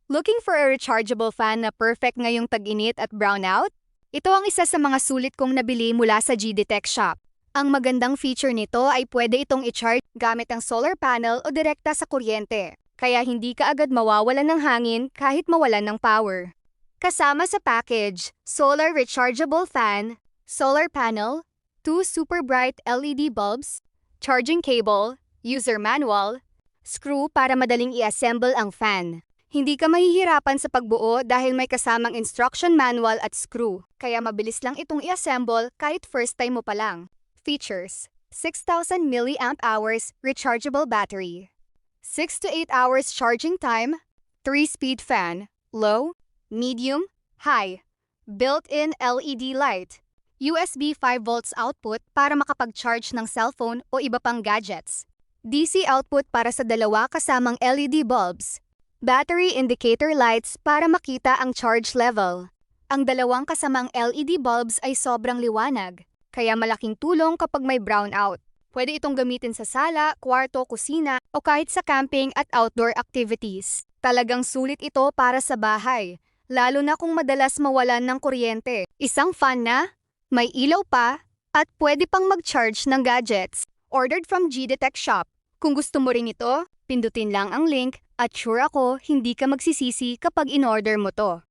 Looking for a rechargeable fan na perfect ngayong tag-init at brownout? Ito ang isa sa mga sulit kong nabili mula sa G-Detect Shop. Ang magandang feature nito ay pwede itong i-charge gamit ang solar panel o direkta sa kuryente, kaya hindi ka agad mawawalan ng hangin kahit mawalan ng power. Kasama sa package, solar rechargeable fan, solar panel, 2 super bright LED bulbs, charging cable, user manual, screw para madaling i-assemble ang fan. Hindi ka mahihirapan sa pagbuo dahil may kasamang instruction manual at screw, kaya mabilis lang itong i-assemble kahit first time mo pa lang. Features: 6,000 mAh rechargeable battery, 6 to 8 hours charging time, 3-speed fan, low, medium, high, built-in LED light, USB 5 volts output para makapag-charge ng cellphone o iba pang gadgets, DC output para sa dalawa kasamang LED bulbs, battery indicator lights para makita ang charge level. Ang dalawang kasamang LED bulbs ay sobrang liwanag, kaya malaking tulong kapag may brownout. Pwede itong gamitin sa sala, kwarto, kusina, o kahit sa camping at outdoor activities. Talagang sulit ito para sa bahay, lalo na kung madalas mawalan ng kuryente. Isang fan na, may ilaw pa, at pwede pang mag-charge ng gadgets. Ordered from G-Detect Shop. Kung gusto mo rin ito, pindutin lang ang link at sure ako hindi ka magsisisi kapag in-order mo to.